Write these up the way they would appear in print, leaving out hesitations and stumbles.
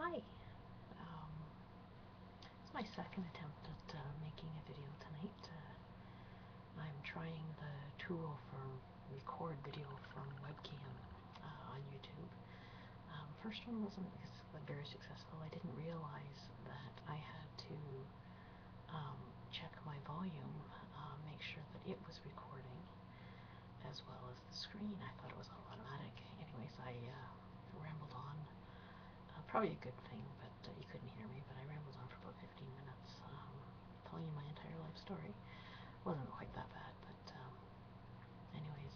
Hi. It's my second attempt at making a video tonight. I'm trying the tool for record video from webcam on YouTube. First one wasn't very successful. I didn't realize that I had to check my volume, make sure that it was recording as well as the screen. I thought it was automatic. Anyways, I rambled on. Probably a good thing, but you couldn't hear me, but I rambled on for about 15 minutes, telling you my entire life story. Wasn't quite that bad, but anyways,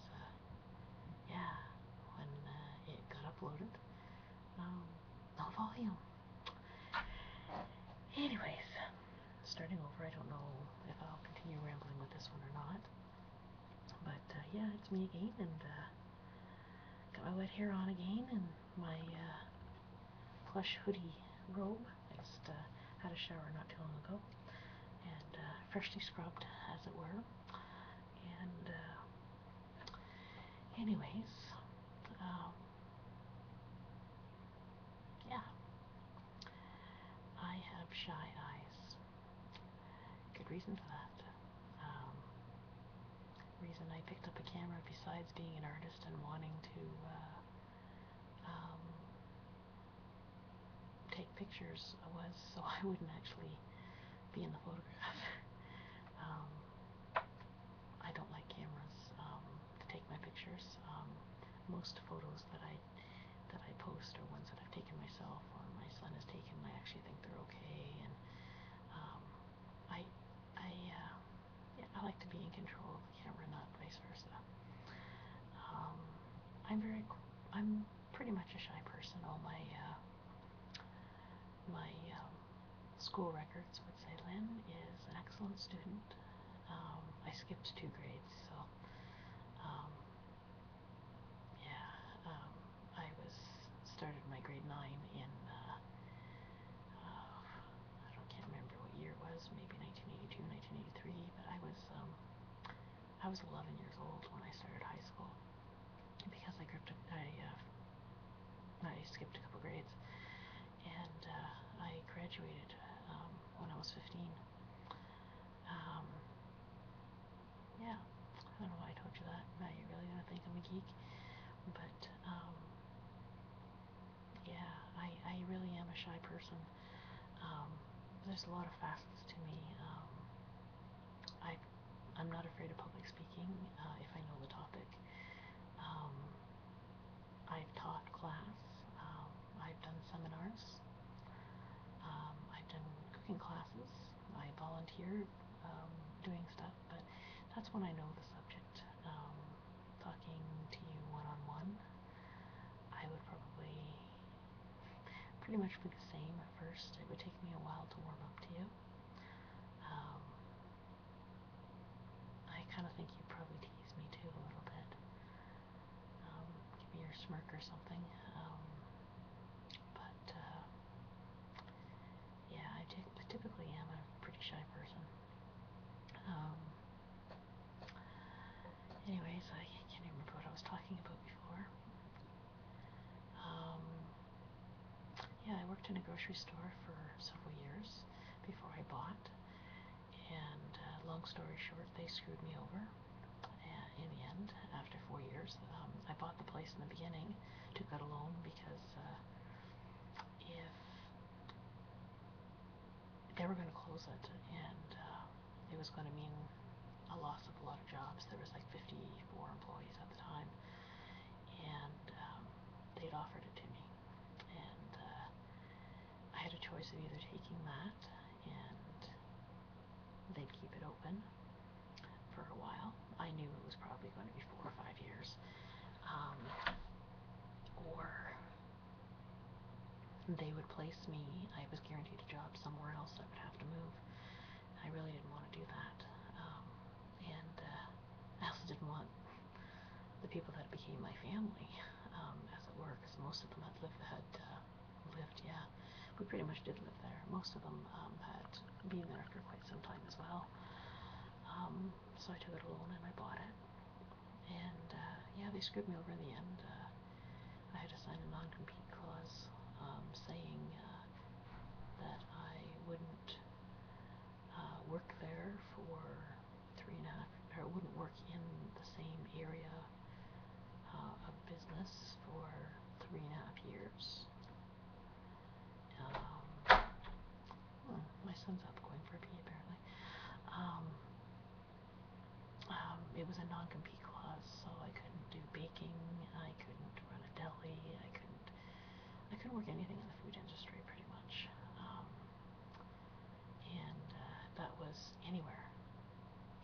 yeah, when it got uploaded, no volume. Anyways, starting over. I don't know if I'll continue rambling with this one or not, but yeah, it's me again, and got my wet hair on again, and my plush hoodie robe. I just had a shower not too long ago, and freshly scrubbed, as it were. And anyways, yeah, I have shy eyes. Good reason for that. Reason I picked up a camera, besides being an artist and wanting to take pictures, was so I wouldn't actually be in the photograph. I don't like cameras to take my pictures. Most photos that I post are ones that I've taken myself or my son has taken. I actually think they're okay, and yeah, I like to be in control of the camera, not vice versa. I'm pretty much a shy person. All my school records would say Lynn is an excellent student. I skipped 2 grades, so yeah, I started my grade 9 in I can't remember what year it was, maybe 1982, 1983, but I was 11 years old when I started high school, because I skipped a couple grades, and I graduated when I was 15. Yeah, I don't know why I told you that. Now you're really gonna think I'm a geek, but yeah, I really am a shy person. There's a lot of facets to me. I'm not afraid of public speaking if I know the topic. I've taught class. I've done seminars. I've done cooking classes. I volunteered doing stuff, but that's when I know the subject. Talking to you one-on-one, I would probably pretty much be the same at first. It would take me a while to warm up to you. I kind of think you probably tease me too a little bit. Give me your smirk or something. But yeah, I typically am a pretty shy person. Anyways, I can't remember what I was talking about before. Yeah, I worked in a grocery store for several years before I bought, and long story short, they screwed me over in the end. After 4 years, I bought the place in the beginning, took out a loan because if they were going to close it, and it was going to mean a loss of a lot of jobs. There was like 54 employees at the time, and they'd offered it to me, and I had a choice of either taking that and they'd keep it open for a while. I knew it was probably going to be 4 or 5 years, or they would place me. I was guaranteed a job somewhere else. I would have to move. I really didn't want to do that, and I also didn't want the people that became my family, as it were, because most of them had lived. Yeah, we pretty much did live there. Most of them had been there for quite some time as well. So I took it a loan and I bought it, and yeah, they screwed me over in the end. I had to sign a non-compete clause saying years. My son's up going for a pee apparently. It was a non-compete clause, so I couldn't do baking, I couldn't run a deli, I couldn't work anything in the food industry pretty much. And that was anywhere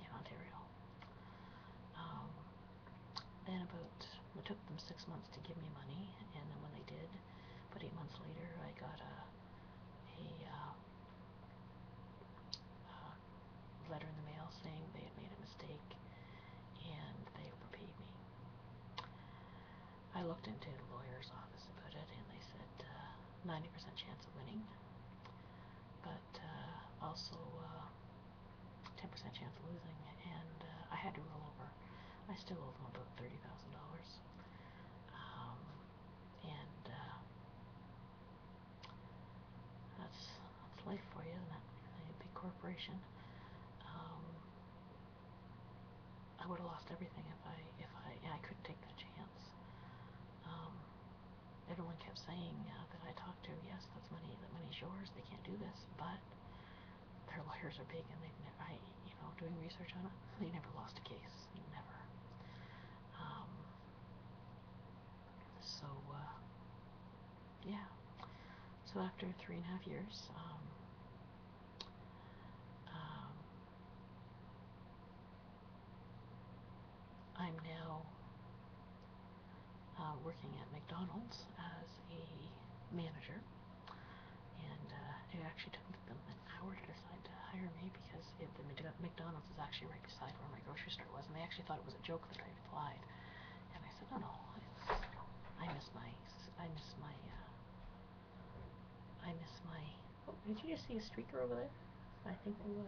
in Ontario. Then it took them 6 months to give me money, and then when they did, about 8 months later, I got a letter in the mail saying they had made a mistake and they overpaid me. I looked into the lawyer's office about it, and they said 90% chance of winning, but also 10% chance of losing, and I had to roll over. I still owe them about $30,000. And that's life for you, isn't it? A big corporation. I would have lost everything if I couldn't take that chance. Everyone kept saying that I talked to, yes, that money's yours, they can't do this, but their lawyers are big, and they've never, doing research on it, they never lost a case, never. Yeah. So after 3.5 years, I'm now working at McDonald's as a manager, and it actually took them an hour to decide to hire me because the McDonald's is actually right beside where my grocery store was, and they actually thought it was a joke that I applied. And I said, no, I miss my. Oh, did you just see a streaker over there? I think there was.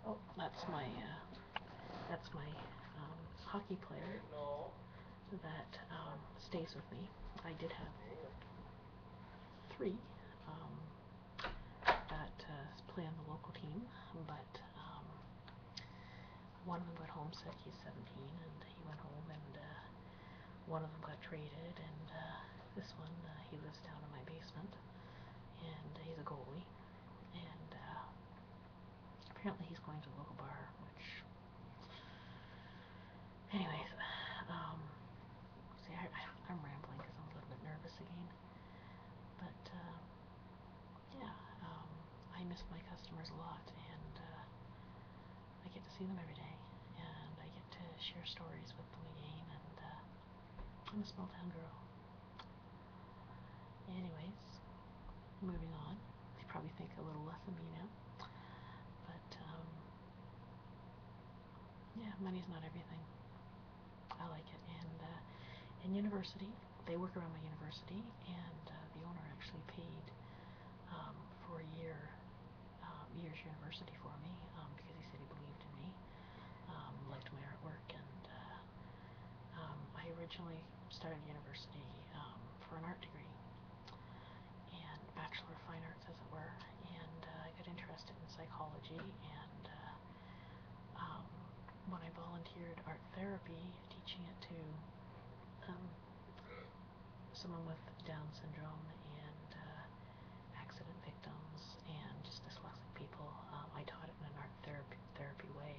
Oh, that's my hockey player that stays with me. I did have 3 that play on the local team, but one of them got homesick. He's 17, and he went home, and one of them got traded, and this one, he lives down in my basement, and he's a goalie, and apparently he's going to the local bar, which, anyways, see, I'm rambling because I'm a little bit nervous again, but yeah, I miss my customers a lot, and I get to see them every day, and I get to share stories with them again, and I'm a small town girl. Anyways, moving on. You probably think a little less of me now, but yeah, money's not everything. I like it, and in university, they work around my university, and the owner actually paid for a year's university for me because he said he believed in me, liked my artwork, and I originally started university for an art degree, and Bachelor of Fine Arts, as it were, and I got interested in psychology, and when I volunteered art therapy, teaching it to someone with Down syndrome and accident victims and just dyslexic people, I taught it in an art therapy way,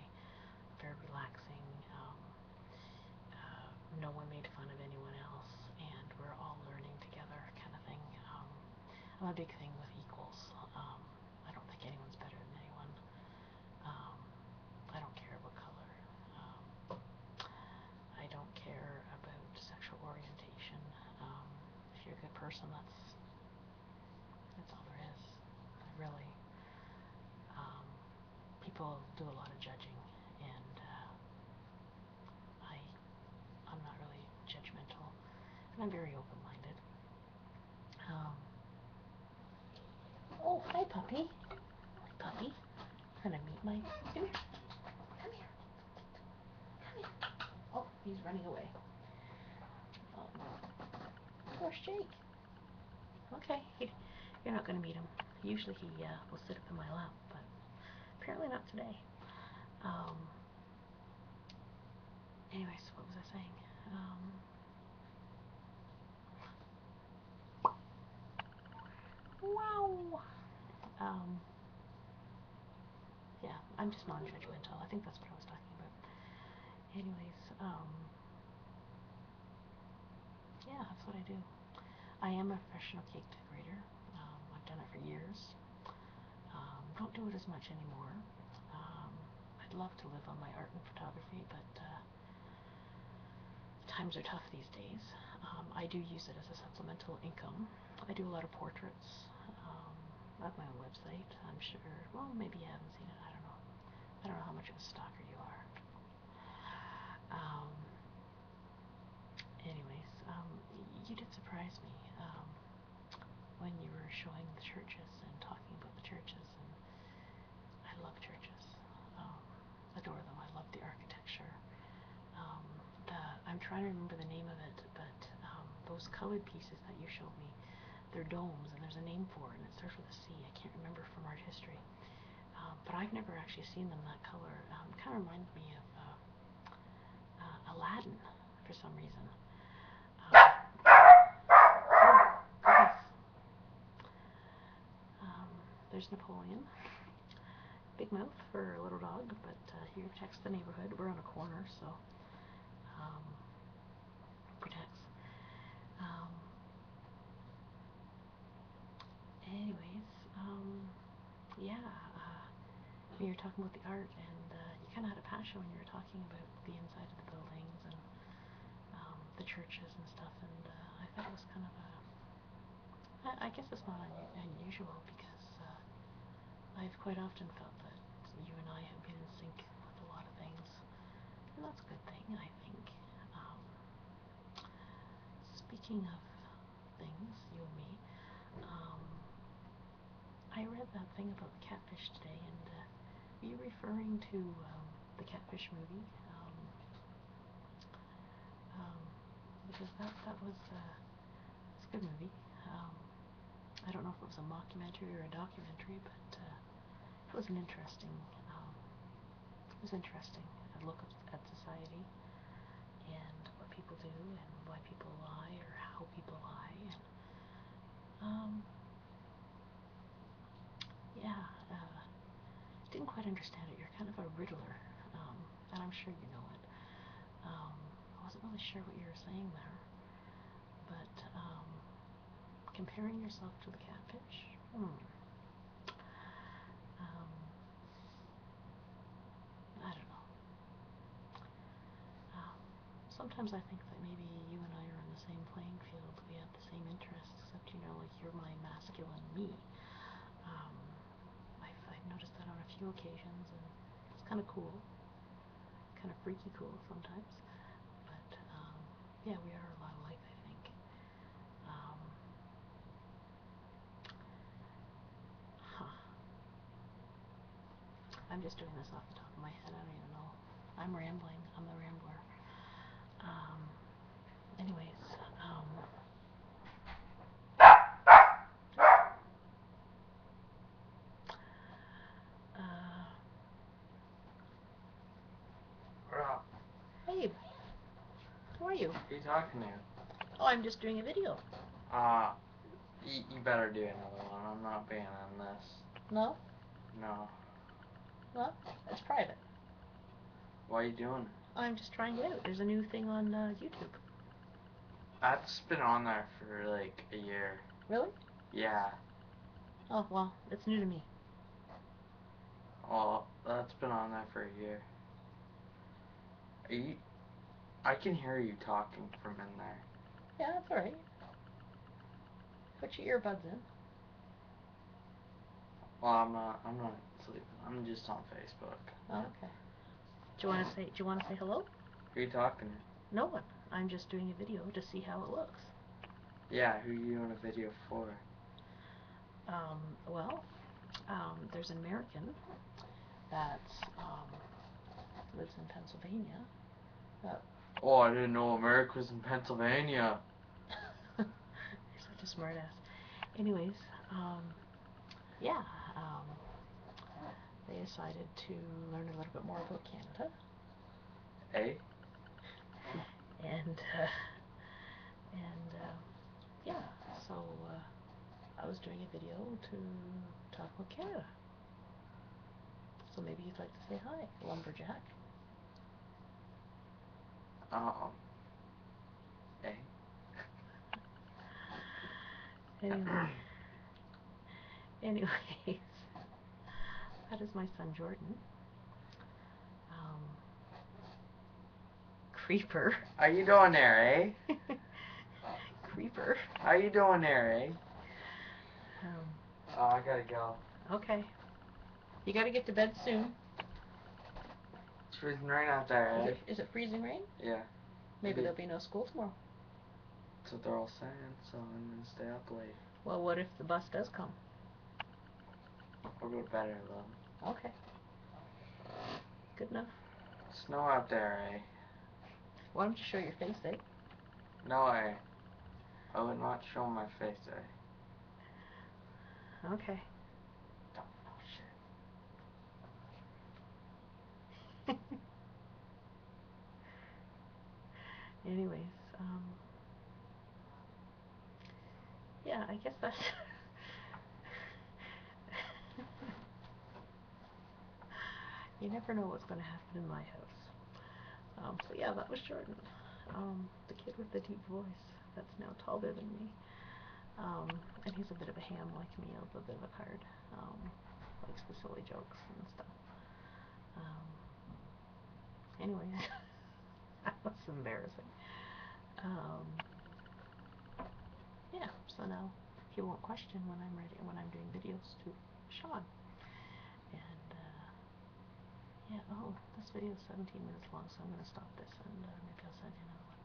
very relaxing. No one made fun of anyone else, and we're all learning together, kind of thing. I'm a big thing with equals. I don't think anyone's better than anyone. I don't care about color. I don't care about sexual orientation. If you're a good person, that's all there is. Really. People do a lot of judging, and I'm not really judgmental, and I'm very open-minded. Oh, hi, puppy. Hi, puppy. I'm gonna meet my. Come here. Come here. Come here. Oh, he's running away. Oh, poor Jake. Okay, you're not gonna meet him. Usually he will sit up in my lap, but apparently not today. Anyways, what was I saying? Wow. Yeah, I'm just non-judgmental. I think that's what I was talking about. Anyways, yeah, that's what I do. I am a professional cake decorator. I've done it for years. Don't do it as much anymore. I'd love to live on my art and photography, but times are tough these days. I do use it as a supplemental income. I do a lot of portraits. I have my own website. I'm sure, well, maybe you haven't seen it. I don't know. I don't know how much of a stalker you are. Anyways, you did surprise me when you were showing the churches and talking about the churches. And I love churches. Adore them. I love the architecture. I'm trying to remember the name of it, but those colored pieces that you showed me, they're domes, and there's a name for it, and it starts with a C. I can't remember from art history. But I've never actually seen them that color. It kind of reminds me of Aladdin for some reason. There's Napoleon. Big mouth for a little dog, but he protects the neighborhood. We're on a corner, so protects. Anyways, yeah, we were talking about the art, and you kind of had a passion when you were talking about the inside of the buildings and the churches and stuff, and I thought it was kind of I guess it's not unusual, because I've quite often felt that you and I have been in sync with a lot of things, and that's a good thing, I think. Speaking of things, you and me, I read that thing about the catfish today, and are you referring to the Catfish movie? Because that was it's a good movie. I don't know if it was a mockumentary or a documentary, but it was an interesting. It was interesting. A look at society and what people do and why people lie or how people lie. And yeah, didn't quite understand it. You're kind of a riddler, and I'm sure you know it. I wasn't really sure what you were saying there, but comparing yourself to the catfish. I don't know. Sometimes I think that maybe you and I are on the same playing field. We have the same interests, except like you're my masculine me. I've noticed that on a few occasions, and it's kind of cool, kind of freaky cool sometimes. But yeah, we are a lot alike, I think. I'm just doing this off the top of my head. I don't even know. I'm rambling. I'm the rambler. Anyways, hey, who are you? Who are you talking to? Oh, I'm just doing a video. You better do another one. I'm not being on this. No? No. Well, it's private. Why are you doing it? I'm just trying it out. There's a new thing on YouTube. That's been on there for like a year. Really? Yeah. Oh, well, it's new to me. Well, that's been on there for a year. I can hear you talking from in there. Yeah, that's alright. Put your earbuds in. Well, I'm not sleeping. I'm just on Facebook. Oh, okay. Do you want to say hello? Who are you talking to? No one. I'm just doing a video to see how it looks. Yeah, who are you doing a video for? Well, there's an American that lives in Pennsylvania. Oh, I didn't know America was in Pennsylvania. You're such a smart ass. Anyways, yeah, they decided to learn a little bit more about Canada. Eh? And yeah, so I was doing a video to talk about Canada. So maybe you'd like to say hi, lumberjack. Eh? Anyways, that is my son Jordan. Creeper. How you doing there, eh? Creeper. How you doing there, eh? Oh, I gotta go. Okay. You gotta get to bed soon. It's freezing rain out there, eh? Is it freezing rain? Yeah. Maybe there'll be no school tomorrow. That's what they're all saying, so I'm gonna stay up late. Well, what if the bus does come? I'll go to bed at 11. Okay. Good enough. Snow out there, eh? Why don't you show your face, eh? No, eh? I would not show my face, eh? Okay. Don't know shit. Anyways, yeah, I guess that's you never know what's going to happen in my house. So yeah, that was Jordan, the kid with the deep voice that's now taller than me. And he's a bit of a ham like me, a little bit of a card. Likes the silly jokes and stuff. Anyway, that was embarrassing. Yeah, so now he won't question when I'm doing videos to Sean. And yeah, oh, this video is 17 minutes long, so I'm going to stop this and maybe I'll send you another one.